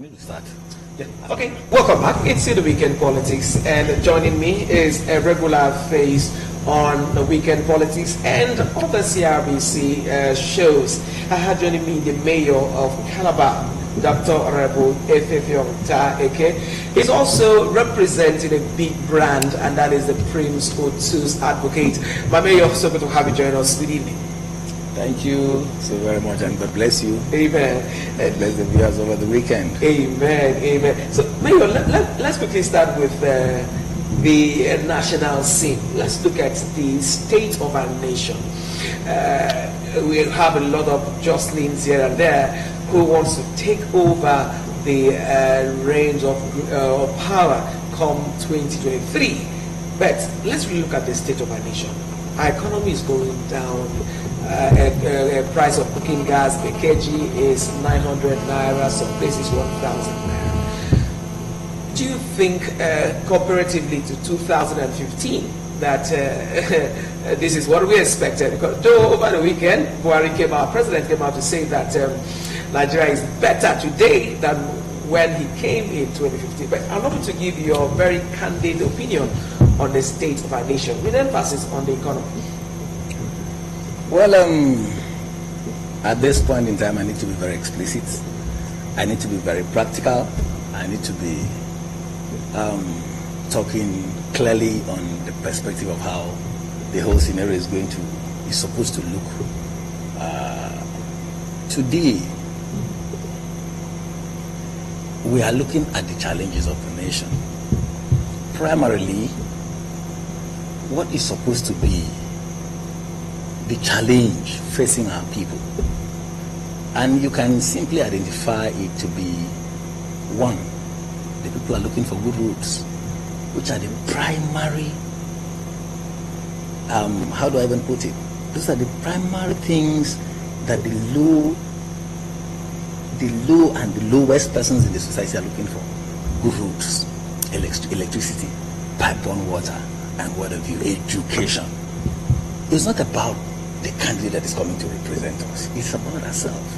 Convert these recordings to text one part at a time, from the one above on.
need to start. Yeah. Okay, welcome back. It's the Weekend Politics, and joining me is a regular face on the Weekend Politics and other CRBC shows. I had joining me the mayor of Calabar, Dr. Honorable Efefiong Eke. He's also representing a big brand, and that is the Prince Otu's Advocate. My mayor, so good to have you join us. Good evening. Thank you so very much, and God bless you. Amen. And bless the viewers over the weekend. Amen. Amen. So, Mayor, let's quickly start with the national scene. Let's look at the state of our nation. We have a lot of jostlings here and there who wants to take over the reins of power come 2023. But let's really look at the state of our nation. Our economy is going down. Price of cooking gas, a kg is 900 naira, some places 1,000 naira. Do you think, comparatively to 2015, that this is what we expected? Because though over the weekend, our president came out to say that Nigeria is better today than when he came in 2015. But I want you to give your very candid opinion on the state of our nation, with emphasis on the economy. Well, at this point in time, I need to be very explicit. I need to be very practical. I need to be talking clearly on the perspective of how the whole scenario is supposed to look. Today, we are looking at the challenges of the nation. Primarily, what is supposed to be the challenge facing our people, and you can simply identify it to be one, the people are looking for good roads, which are the primary how do I even put it, those are the primary things that the low and the lowest persons in the society are looking for: good roads, electricity, pipe-borne water, and what have you, education. It's not about the candidate that is coming to represent us. It's about ourselves.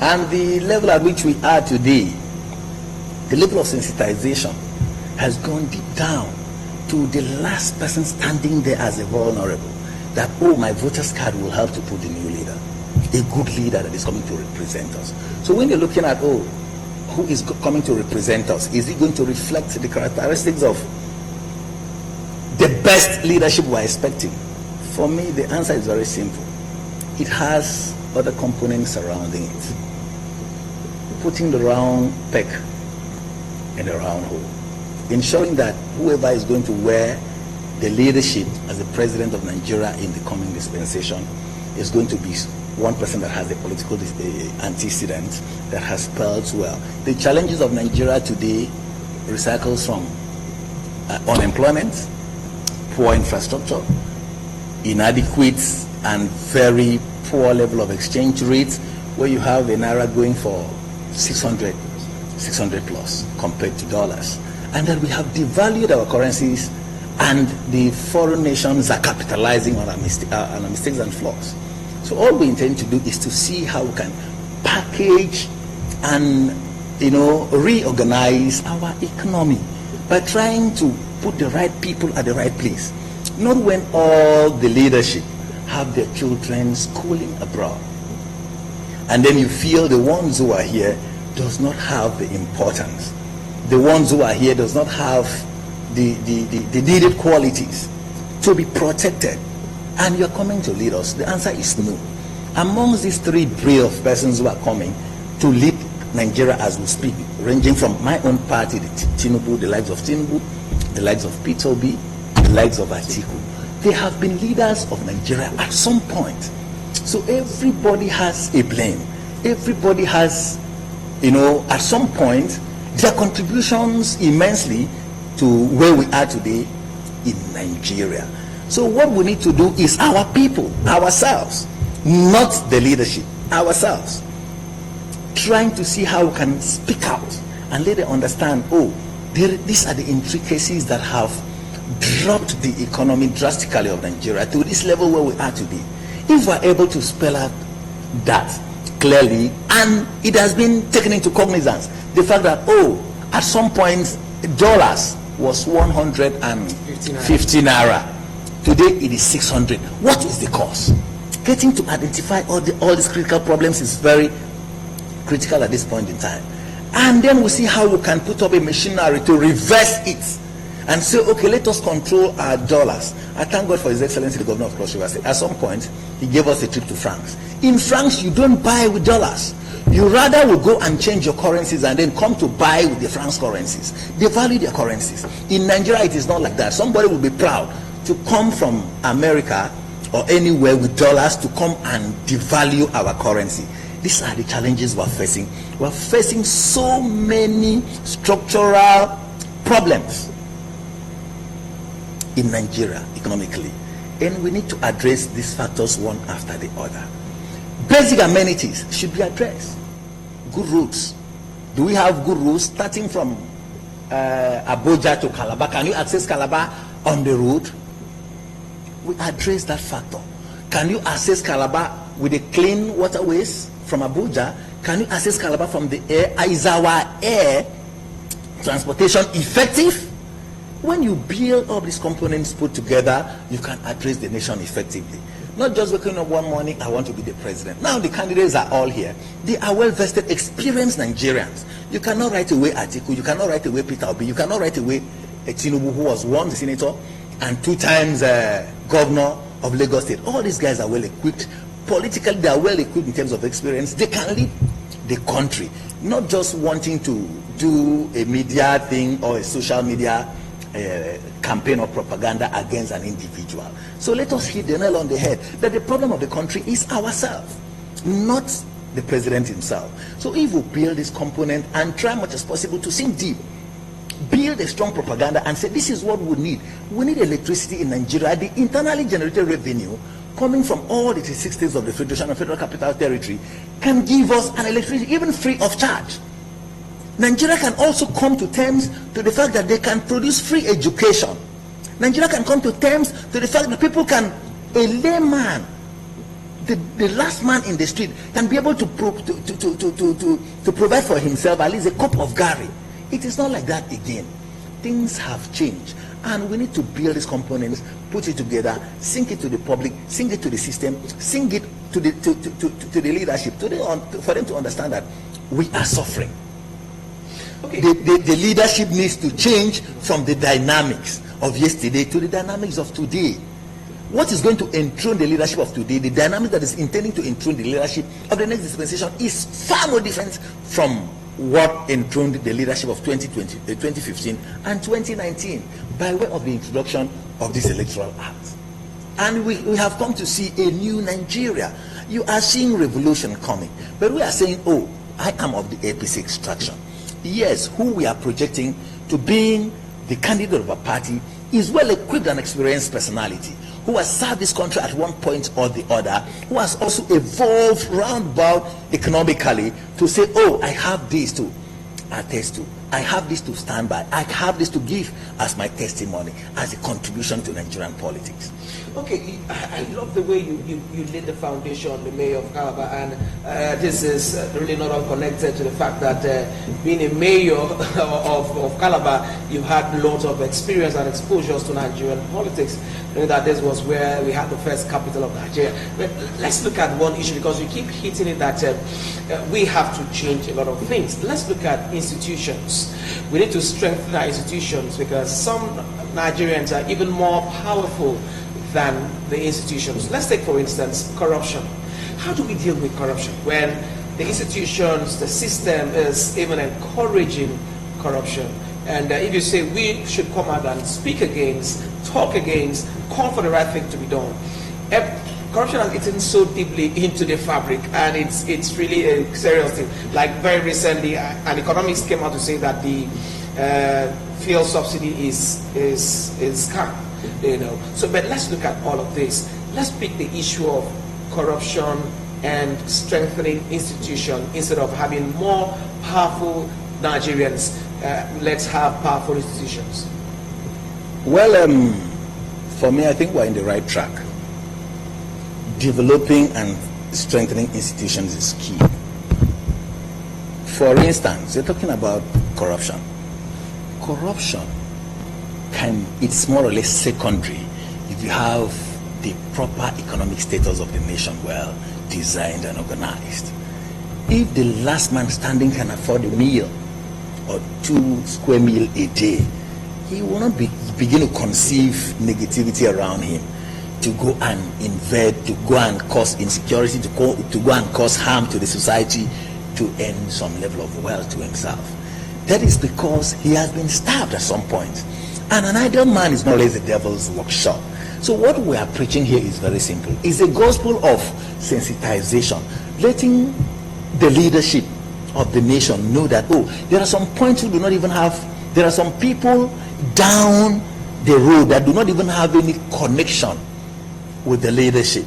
And the level at which we are today, the level of sensitization has gone deep down to the last person standing there as a vulnerable, that, oh, my voter's card will help to put the new leader, a good leader that is coming to represent us. So when you're looking at, oh, who is coming to represent us, is it going to reflect the characteristics of the best leadership we're expecting? For me, the answer is very simple. It has other components surrounding it. Putting the round peg in the round hole. Ensuring that whoever is going to wear the leadership as the president of Nigeria in the coming dispensation is going to be one person that has a political antecedent, that has spelled well. The challenges of Nigeria today recycles from unemployment, poor infrastructure, inadequate and very poor level of exchange rates, where you have a naira going for 600 plus compared to dollars, and that we have devalued our currencies, and the foreign nations are capitalizing on our mistakes and flaws. So all we intend to do is to see how we can package and reorganize our economy by trying to put the right people at the right place. Not when all the leadership have their children schooling abroad, and then you feel the ones who are here does not have the importance. The ones who are here does not have the needed qualities to be protected, and you're coming to lead us. The answer is no. Amongst these three breed of persons who are coming to lead Nigeria as we speak, ranging from my own party, Tinubu, the likes of Tinubu, the likes of Peter Obi, the likes of Atiku, they have been leaders of Nigeria at some point. So everybody has a blame. Everybody has, at some point, their contributions immensely to where we are today in Nigeria. So what we need to do is our people, ourselves, not the leadership, ourselves, trying to see how we can speak out and let them understand, these are the intricacies that have dropped the economy drastically of Nigeria to this level where we are today. If we're able to spell out that clearly, and it has been taken into cognizance. The fact that, at some point, dollars was 150 naira. Today it is 600. What is the cause? Getting to identify all these critical problems is very critical at this point in time. And then we see how we can put up a machinery to reverse it and say, okay, let us control our dollars. I thank God for His Excellency the Governor of Cross River State. At some point, he gave us a trip to France. In France, you don't buy with dollars. You rather will go and change your currencies and then come to buy with the France currencies. They value their currencies. In Nigeria, it is not like that. Somebody will be proud to come from America or anywhere with dollars to come and devalue our currency. These are the challenges we're facing. We're facing so many structural problems in Nigeria economically, and we need to address these factors one after the other. Basic amenities should be addressed. Good roads. Do we have good roads starting from Abuja to Calabar? Can you access Calabar on the road? We address that factor. Can you access Calabar with the clean waterways from Abuja? Can you access Calabar from the air? Is our air transportation effective? When you build all these components put together, you can address the nation effectively. Not just waking up one morning, I want to be the president. Now the candidates are all here. They are well-vested, experienced Nigerians. You cannot write away Atiku, you cannot write away Peter Obi, you cannot write away Tinubu, who was once senator and 2 times governor of Lagos State. All these guys are well-equipped. Politically, they are well-equipped in terms of experience. They can lead the country, not just wanting to do a media thing or a social media campaign or propaganda against an individual. So let us hit the nail on the head that the problem of the country is ourselves, not the president himself. So if we build this component and try much as possible to sink deep, build a strong propaganda and say this is what we need. We need electricity in Nigeria. The internally generated revenue coming from all the 6 states of the Federation and Federal Capital Territory can give us an electricity even free of charge. Nigeria can also come to terms to the fact that they can produce free education. Nigeria can come to terms to the fact that people can, a layman, the last man in the street, can be able to provide for himself at least a cup of gari. It is not like that again. Things have changed, and we need to build these components, put it together, sink it to the public, sink it to the system, sink it to the leadership, for them to understand that we are suffering. Okay. The leadership needs to change from the dynamics of yesterday to the dynamics of today. What is going to enthrone the leadership of today, the dynamic that is intending to enthrone the leadership of the next dispensation, is far more different from what enthroned the leadership of 2015 and 2019 by way of the introduction of this electoral act. And we have come to see a new Nigeria. You are seeing revolution coming, but we are saying, oh, I am of the APC extraction. Yes, who we are projecting to being the candidate of a party is well-equipped and experienced personality who has served this country at one point or the other, who has also evolved roundabout economically to say, oh, I have this to attest to, I have this to stand by, I have this to give as my testimony, as a contribution to Nigerian politics. Okay, I love the way you laid the foundation, the mayor of Calabar, and this is really not unconnected to the fact that being a mayor of Calabar, you had lots of experience and exposures to Nigerian politics. I know that this was where we had the first capital of Nigeria. But let's look at one issue, because you keep hitting it that we have to change a lot of things. Let's look at institutions. We need to strengthen our institutions, because some Nigerians are even more powerful than the institutions. Let's take, for instance, corruption. How do we deal with corruption when the institutions, the system is even encouraging corruption? And if you say we should come out and speak against, talk against, call for the right thing to be done, corruption has eaten so deeply into the fabric, and it's really a serious thing. Like very recently, an economist came out to say that the fuel subsidy is scam. You know, so but let's look at all of this. Let's pick the issue of corruption and strengthening institutions instead of having more powerful Nigerians. Let's have powerful institutions. Well, for me, I think we're in the right track. Developing and strengthening institutions is key. For instance, you're talking about corruption. Corruption it's more or less secondary if you have the proper economic status of the nation well designed and organized. If the last man standing can afford a meal or 2 square meal a day, he will not begin to conceive negativity around him to go and invade, to go and cause insecurity, to go and cause harm to the society to earn some level of wealth to himself. That is because he has been starved at some point. And an idle man is more or less the devil's workshop. So what we are preaching here is very simple. It's a gospel of sensitization, letting the leadership of the nation know that, oh, there are some points who do not even have, there are some people down the road that do not even have any connection with the leadership.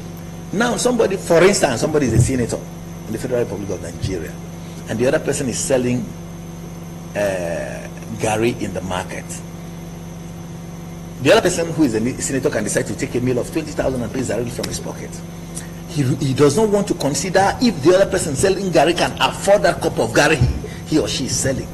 Now somebody, for instance, somebody is a senator in the Federal Republic of Nigeria, and the other person is selling Gary in the market. The other person who is a senator can decide to take a meal of 20,000 and pay directly from his pocket. He does not want to consider if the other person selling Gary can afford that cup of Gary he or she is selling.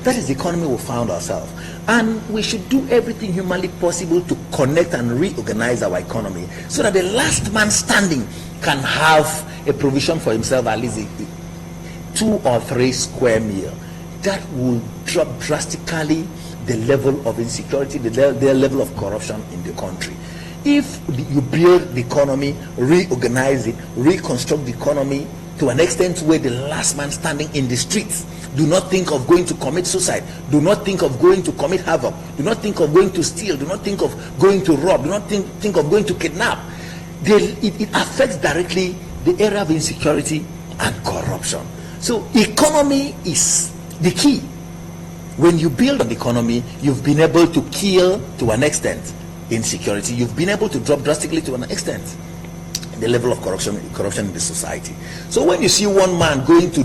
That is the economy we found ourselves. And we should do everything humanly possible to connect and reorganize our economy so that the last man standing can have a provision for himself, at least a 2 or 3 square meal. That will drop drastically the level of insecurity, the level of corruption in the country. If you build the economy, reorganize it, reconstruct the economy to an extent where the last man standing in the streets do not think of going to commit suicide, do not think of going to commit havoc, do not think of going to steal, do not think of going to rob, do not think of going to kidnap, it affects directly the area of insecurity and corruption. So economy is the key. When you build on the economy, you've been able to kill to an extent insecurity. You've been able to drop drastically to an extent the level of corruption in the society. So when you see one man going to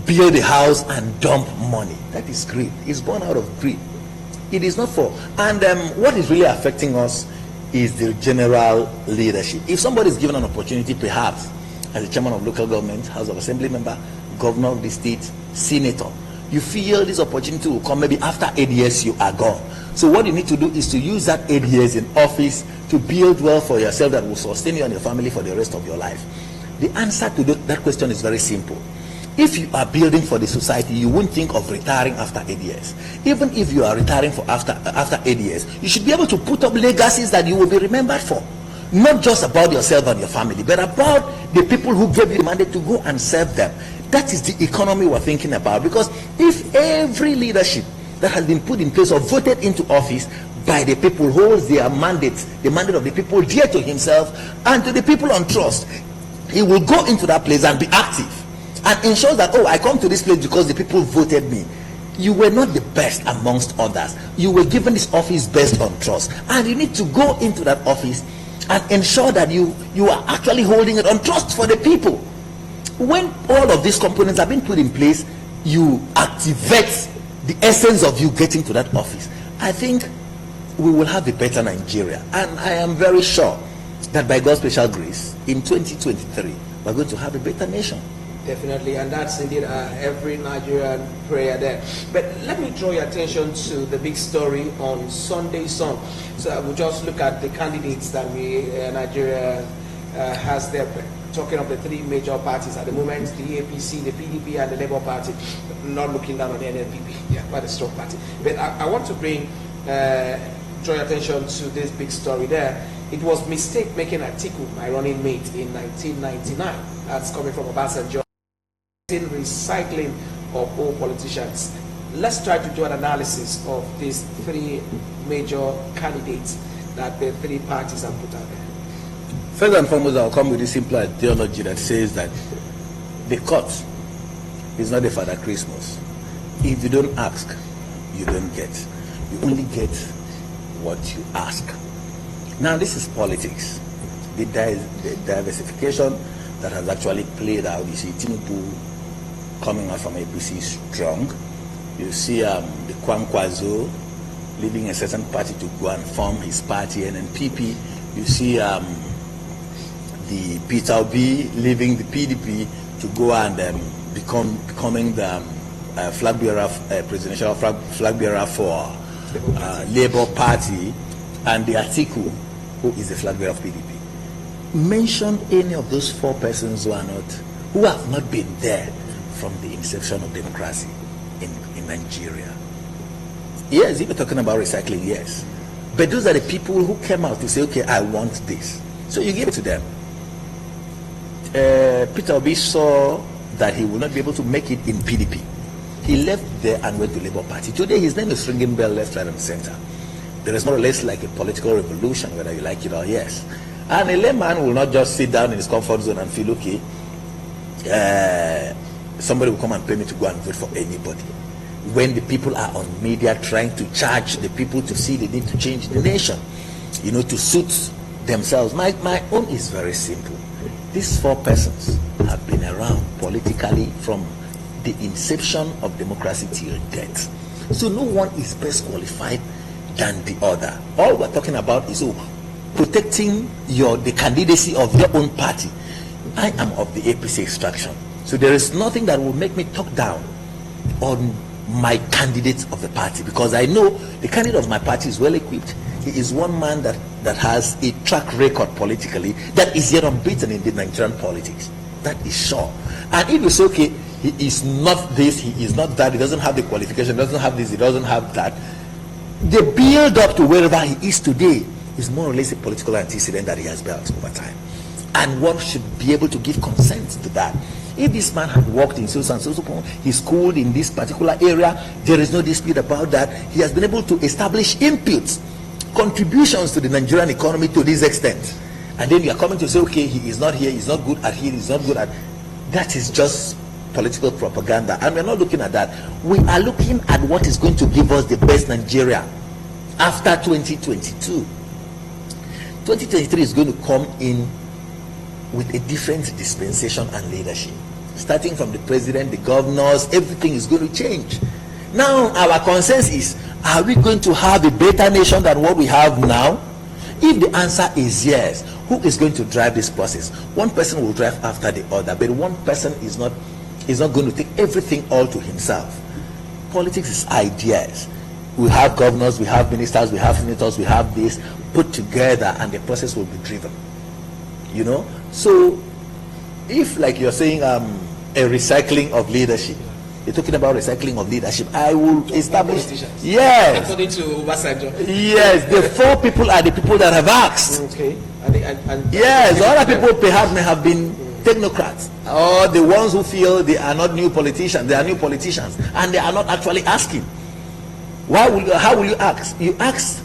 build a house and dump money, that is greed. It's born out of greed. It is not for. And what is really affecting us is the general leadership. If somebody is given an opportunity, perhaps as a chairman of local government, House of Assembly member, governor of the state, senator, you feel this opportunity will come maybe after 8 years you are gone. So what you need to do is to use that 8 years in office to build wealth for yourself that will sustain you and your family for the rest of your life. The answer to that question is very simple. If you are building for the society, you won't think of retiring after 8 years. Even if you are retiring for after 8 years, you should be able to put up legacies that you will be remembered for. Not just about yourself and your family, but about the people who gave you the mandate to go and serve them. That is the economy we're thinking about. Because if every leadership that has been put in place or voted into office by the people holds their mandate, the mandate of the people dear to himself and to the people on trust, he will go into that place and be active and ensure that, oh, I come to this place because the people voted me. You were not the best amongst others. You were given this office based on trust, and you need to go into that office and ensure that you are actually holding it on trust for the people. When all of these components have been put in place, you activate the essence of you getting to that office. I think we will have a better Nigeria, and I am very sure that by God's special grace, in 2023, we're going to have a better nation. Definitely, and that's indeed every Nigerian prayer there. But let me draw your attention to the big story on Sunday Sun. So I will just look at the candidates that Nigeria has there. Talking of the 3 major parties at the moment, the APC, the PDP, and the Labour Party. Not looking down on the NNPP, yeah, quite a strong party. But I want to draw your attention to this big story there. It was mistake making Atiku my running mate in 1999. That's coming from Obasanjo. Recycling of all politicians. Let's try to do an analysis of these 3 major candidates that the 3 parties have put out there. First and foremost, I'll come with a simple theology that says that the court is not a Father Christmas. If you don't ask, you don't get. You only get what you ask. Now, this is politics. The diversification that has actually played out. You see Tinubu coming out from APC strong. You see the Kwankwaso leaving a certain party to go and form his party, NNPP. You see the Peter Obi leaving the PDP to go and becoming the flag bearer, presidential flag bearer for Labour Party, and the Atiku, who is the flag bearer of PDP. Mention any of those four persons who have not been there from the inception of democracy in Nigeria. Yes, if you're talking about recycling, yes. But those are the people who came out to say, okay, I want this. So you give it to them. Peter Obi saw that he would not be able to make it in PDP. He left there and went to Labour Party. Today his name is ringing bell left, right and center. There is more or less like a political revolution, whether you like it or yes. And a layman will not just sit down in his comfort zone and feel, okay, somebody will come and pay me to go and vote for anybody. When the people are on media trying to charge the people to see they need to change the nation, to suit themselves. My own is very simple. These four persons have been around politically from the inception of democracy till death. So no one is best qualified than the other. All we're talking about is protecting the candidacy of your own party. I am of the APC extraction. So there is nothing that will make me talk down on my candidate of the party, because I know the candidate of my party is well equipped. He is one man that has a track record politically that is yet unbeaten in the Nigerian politics. That is sure. And if it's okay, he is not this, he is not that, he doesn't have the qualification, doesn't have this, he doesn't have that. The build up to wherever he is today is more or less a political antecedent that he has built over time. And one should be able to give consent to that. If this man had worked in so and so, he's schooled in this particular area, there is no dispute about that. He has been able to establish inputs, contributions to the Nigerian economy to this extent. And then you are coming to say, okay, he is not here, he's not good at here, he's not good at... That is just political propaganda. And we're not looking at that. We are looking at what is going to give us the best Nigeria after 2022. 2023 is going to come in with a different dispensation and leadership. Starting from the president, the governors, everything is going to change. Now our consensus is, are we going to have a better nation than what we have now? If the answer is yes, who is going to drive this process? One person will drive after the other, but one person is not going to take everything all to himself. Politics is ideas. We have governors, we have ministers, we have senators, we have this put together, and the process will be driven. So if, like you're saying, a recycling of leadership, you're talking about recycling of leadership, I will establish, yes, according to Obasanjo. Yes, the four people are the people that have asked. Okay. Yes, other people perhaps may have been technocrats, or the ones who feel they are not new politicians. They are new politicians, and they are not actually asking. How will you ask? You ask,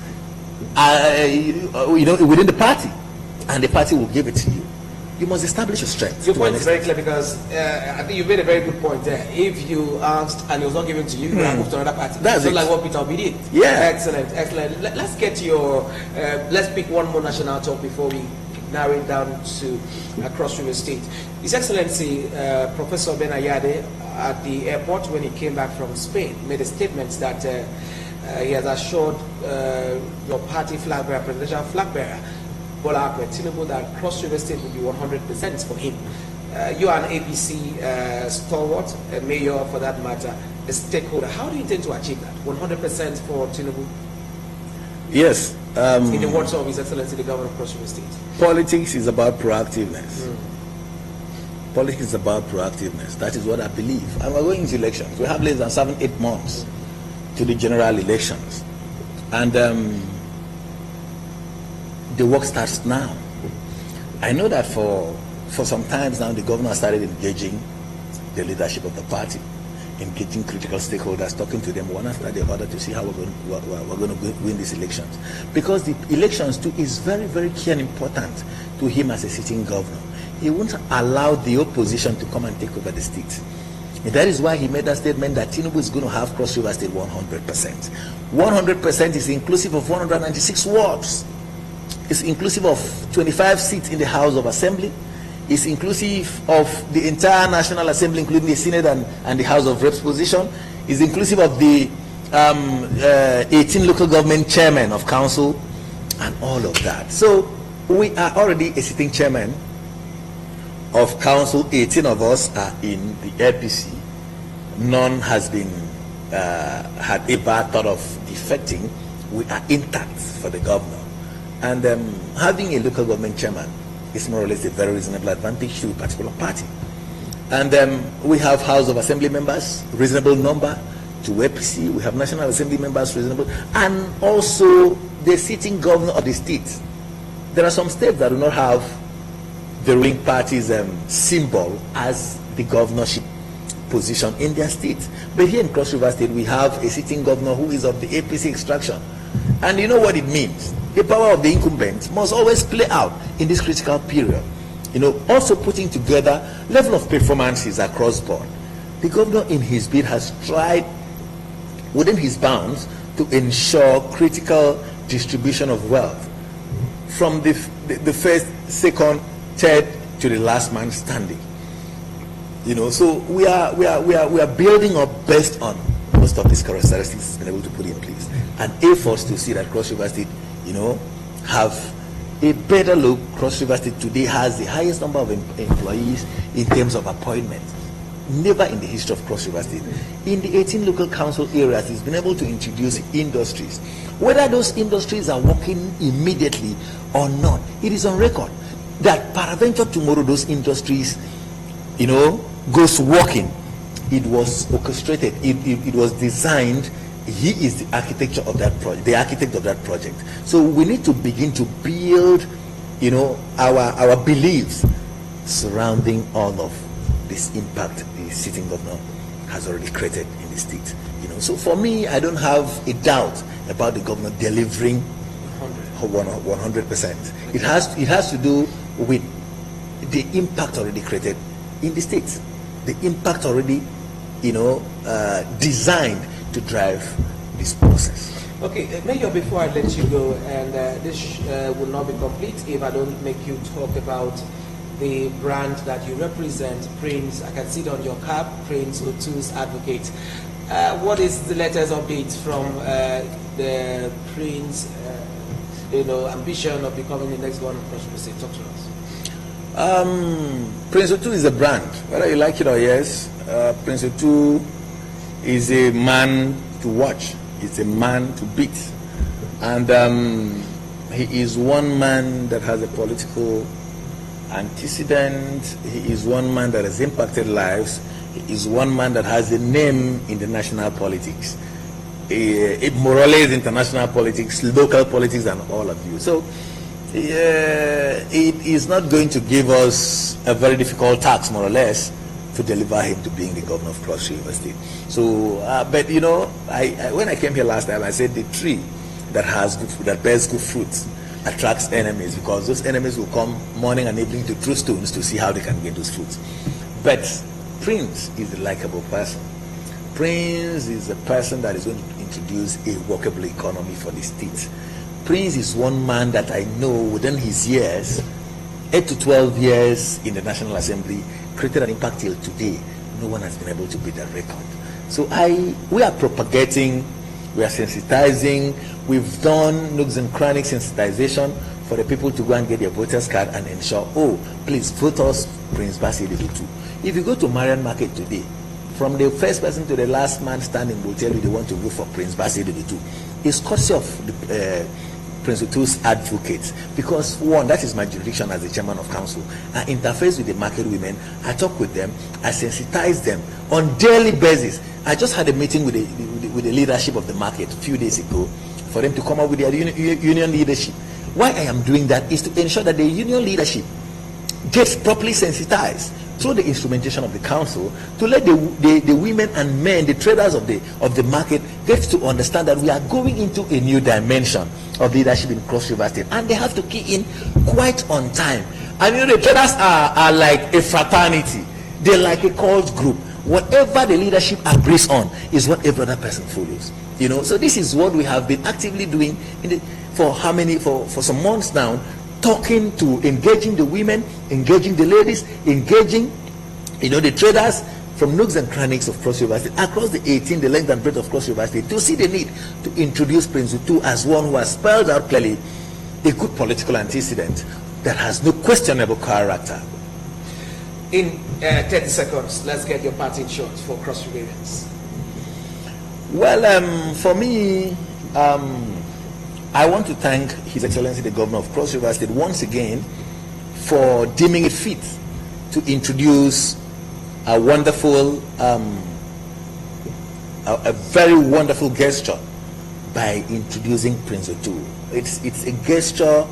within the party, and the party will give it to you. You must establish your strength. Your point is very clear, because I think you made a very good point there. If you asked and it was not given to you, you have moved to another party. That's like what Peter Obi did. Yeah. Excellent. Let's get to your. Let's pick one more national talk before we narrow it down to Cross River State. His Excellency Professor Ben Ayade, at the airport when he came back from Spain, made a statement that he has assured your party flag bearer, presidential flag bearer, Bola Ahmed Tinubu, that Cross River State will be 100% for him. You are an APC stalwart, a mayor for that matter, a stakeholder. How do you intend to achieve that? 100% for Tinubu? Yes. In the words of His Excellency the Governor of Cross River State. Politics is about proactiveness. Politics is about proactiveness. That is what I believe. And we're going into elections. We have less than 7-8 months to the general elections. And the work starts now. I know that for some time now, the governor started engaging the leadership of the party, engaging critical stakeholders, talking to them one after the other to see how we're going to win these elections. Because the elections too is very, very key and important to him as a sitting governor. He won't allow the opposition to come and take over the state. And that is why he made that statement that Tinubu is going to have Cross River State 100%. 100% is inclusive of 196 wards. It's inclusive of 25 seats in the House of Assembly. It's inclusive of the entire National Assembly, including the Senate and the House of Reps position. It's inclusive of the 18 local government chairmen of council and all of that. So we are already a sitting chairman of council, 18 of us are in the APC. None has been had ever thought of defecting. We are intact for the governor. And having a local government chairman is more or less a very reasonable advantage to a particular party. And we have House of Assembly members, reasonable number to APC. We have National Assembly members, reasonable, and also the sitting governor of the state. There are some states that do not have the ruling party's symbol as the governorship position in their state. But here in Cross River State, we have a sitting governor who is of the APC extraction. And you know what it means? The power of the incumbent must always play out in this critical period. You know, also putting together level of performances across board. The governor in his bid has tried within his bounds to ensure critical distribution of wealth from the first, second, third to the last man standing. You know, so we are building up based on most of these characteristics he's been able to put in place, and efforts to see that Cross River State, you know, have a better look. Cross River State today has the highest number of employees in terms of appointments. Never in the history of Cross River State. In the 18 local council areas, it's been able to introduce industries. Whether those industries are working immediately or not, it is on record that peradventure tomorrow those industries, you know, goes working. It was orchestrated. It was designed. He is the architecture of that project, the architect of that project. So we need to begin to build, you know, our beliefs surrounding all of this impact the sitting governor has already created in the state. You know, so for me, I don't have a doubt about the governor delivering 100%. It has to do with the impact already created in the state, the impact already, you know, designed to drive this process. Okay, Mayor, before I let you go, and this will not be complete if I don't make you talk about the brand that you represent, Prince. I can see it on your cap, Prince Otu's Advocate. What is the latest update from the Prince, you know, ambition of becoming the next one of Cross River State? Talk to us. Prince Otu is a brand, whether you like it or yes. Prince Otu is a man to watch. It's a man to beat, and he is one man that has a political antecedent. He is one man that has impacted lives. He is one man that has a name in the national politics. It more or less international politics, local politics, and all of you. So it is not going to give us a very difficult task, more or less, to deliver him to being the governor of Cross River State. So, but you know, when I came here last time, I said the tree that bears good fruits attracts enemies, because those enemies will come morning and evening to throw stones to see how they can get those fruits. But Prince is a likable person. Prince is a person that is going to introduce a workable economy for the state. Prince is one man that I know within his years, 8 to 12 years in the National Assembly, created an impact till today. No one has been able to beat that record. So we are propagating, we are sensitizing, we've done nooks and crannies sensitization for the people to go and get their voters card and ensure, oh, please vote us Prince Bassey Otu. If you go to Marian Market today, from the first person to the last man standing will tell you they want to vote for Prince Bassey Otu. It's courtesy of the Prince Otu's Advocate, because one, that is my jurisdiction as the chairman of council. I interface with the market women, I talk with them, I sensitize them on daily basis. I just had a meeting with the leadership of the market a few days ago for them to come up with their union leadership. Why I am doing that is to ensure that the union leadership gets properly sensitized through the instrumentation of the council, to let the women and men, the traders of the market, get to understand that we are going into a new dimension of leadership in Cross River State, and they have to key in quite on time. And you know, the traders are like a fraternity. They're like a cult group. Whatever the leadership agrees on is what every other person follows. You know, so this is what we have been actively doing for some months now, engaging the women, engaging the ladies, engaging, you know, the traders from nooks and crannies of Cross River State, across the length and breadth of Cross River State, to see the need to introduce Prince Otu as one who has spelled out clearly a good political antecedent that has no questionable character. In 30 seconds, let's get your parting shot for Cross River Events. Well, for me, I want to thank His Excellency the Governor of Cross River State once again for deeming it fit to introduce a wonderful, a very wonderful gesture by introducing Prince Otu. It's a gesture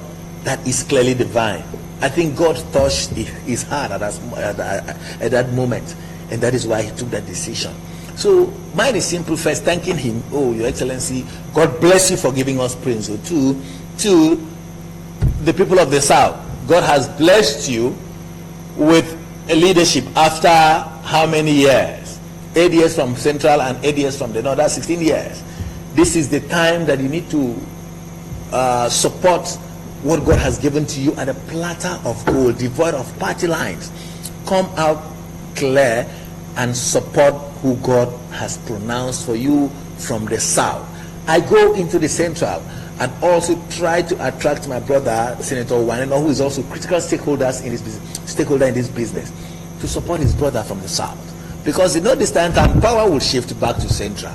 that is clearly divine. I think God touched his heart at that moment, and that is why he took that decision. So mine is simple. First, thanking him. Oh, Your Excellency, God bless you for giving us Prince Otu. To the people of the South, God has blessed you with a leadership after how many years? 8 years from Central and 8 years from the North. That's 16 years. This is the time that you need to support what God has given to you at a platter of gold, devoid of party lines. Come out clear and support who God has pronounced for you from the South. I go into the Central and also try to attract my brother, Senator Waneno, who is also critical stakeholder in this business, to support his brother from the South. Because this time power will shift back to Central.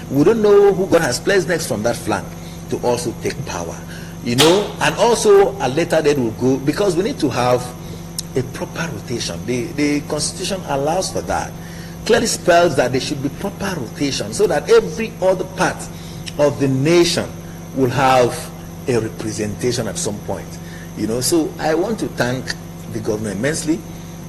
We don't know who God has placed next from that flank to also take power. And also a later date will go, because we need to have a proper rotation. The Constitution allows for that. Clearly spells that there should be proper rotation so that every other part of the nation will have a representation at some point. So I want to thank the governor immensely,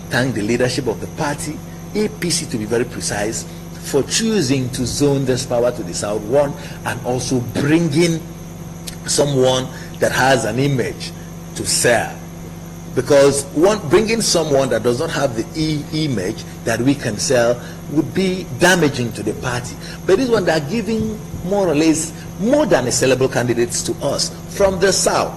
thank the leadership of the party, APC to be very precise, for choosing to zone this power to the South one, and also bringing someone that has an image to sell. Because bringing someone that does not have the image that we can sell would be damaging to the party. But this one, they are giving more or less more than a sellable candidates to us from the South.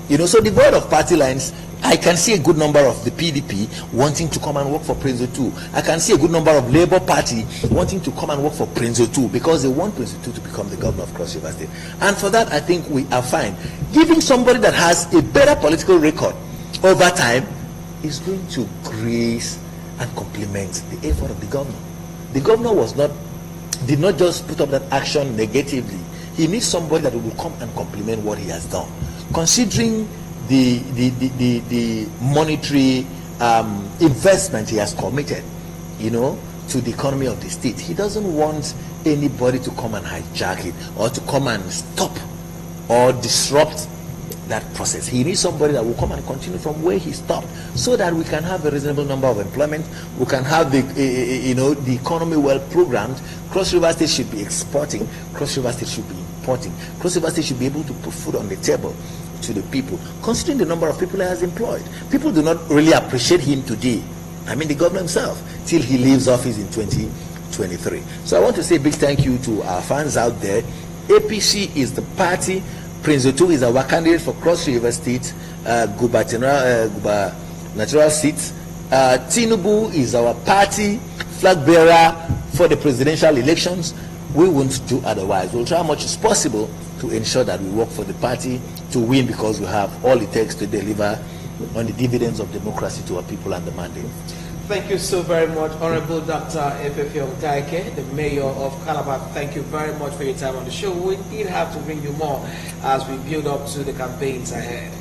So devoid of party lines, I can see a good number of the PDP wanting to come and work for Prince Otu. I can see a good number of Labour Party wanting to come and work for Prince Otu, because they want Prince Otu to become the governor of Cross River State. And for that, I think we are fine. Giving somebody that has a better political record over time is going to grace and complement the effort of the governor. The governor did not just put up that action negatively. He needs somebody that will come and complement what he has done. Considering the monetary investment he has committed, to the economy of the state, he doesn't want anybody to come and hijack it or to come and stop or disrupt that process. He needs somebody that will come and continue from where he stopped, so that we can have a reasonable number of employment. We can have the economy well programmed. Cross River State should be exporting. Cross River State should be importing. Cross River State should be able to put food on the table to the people, considering the number of people he has employed. People do not really appreciate him today, the governor himself, till he leaves office in 2023. So I want to say a big thank you to our fans out there. APC is the party. Prince Otu is our candidate for Cross River State gubernatorial seat. Tinubu is our party flag bearer for the presidential elections. We won't do otherwise. We'll try as much as possible to ensure that we work for the party to win, because we have all it takes to deliver on the dividends of democracy to our people and the mandate. Thank you so very much, Honorable Dr. Efefiong Daike, the Mayor of Calabar. Thank you very much for your time on the show. We indeed have to bring you more as we build up to the campaigns ahead.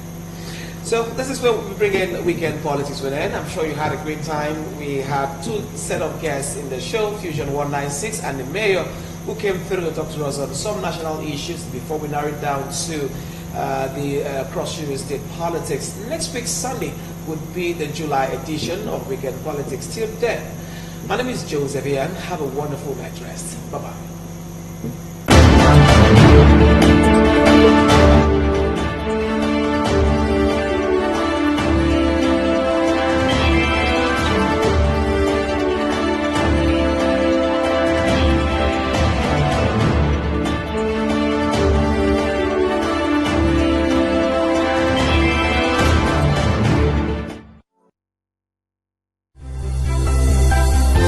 So this is where we bring in Weekend Politics with N. I'm sure you had a great time. We had two set of guests in the show, Fusion 196 and the Mayor, who came through to talk to us on some national issues before we narrow it down to the Cross River State politics. Next week, Sunday, would be the July edition of Weekend Politics. Till then, my name is Joseph Ian. Have a wonderful night rest. Bye-bye.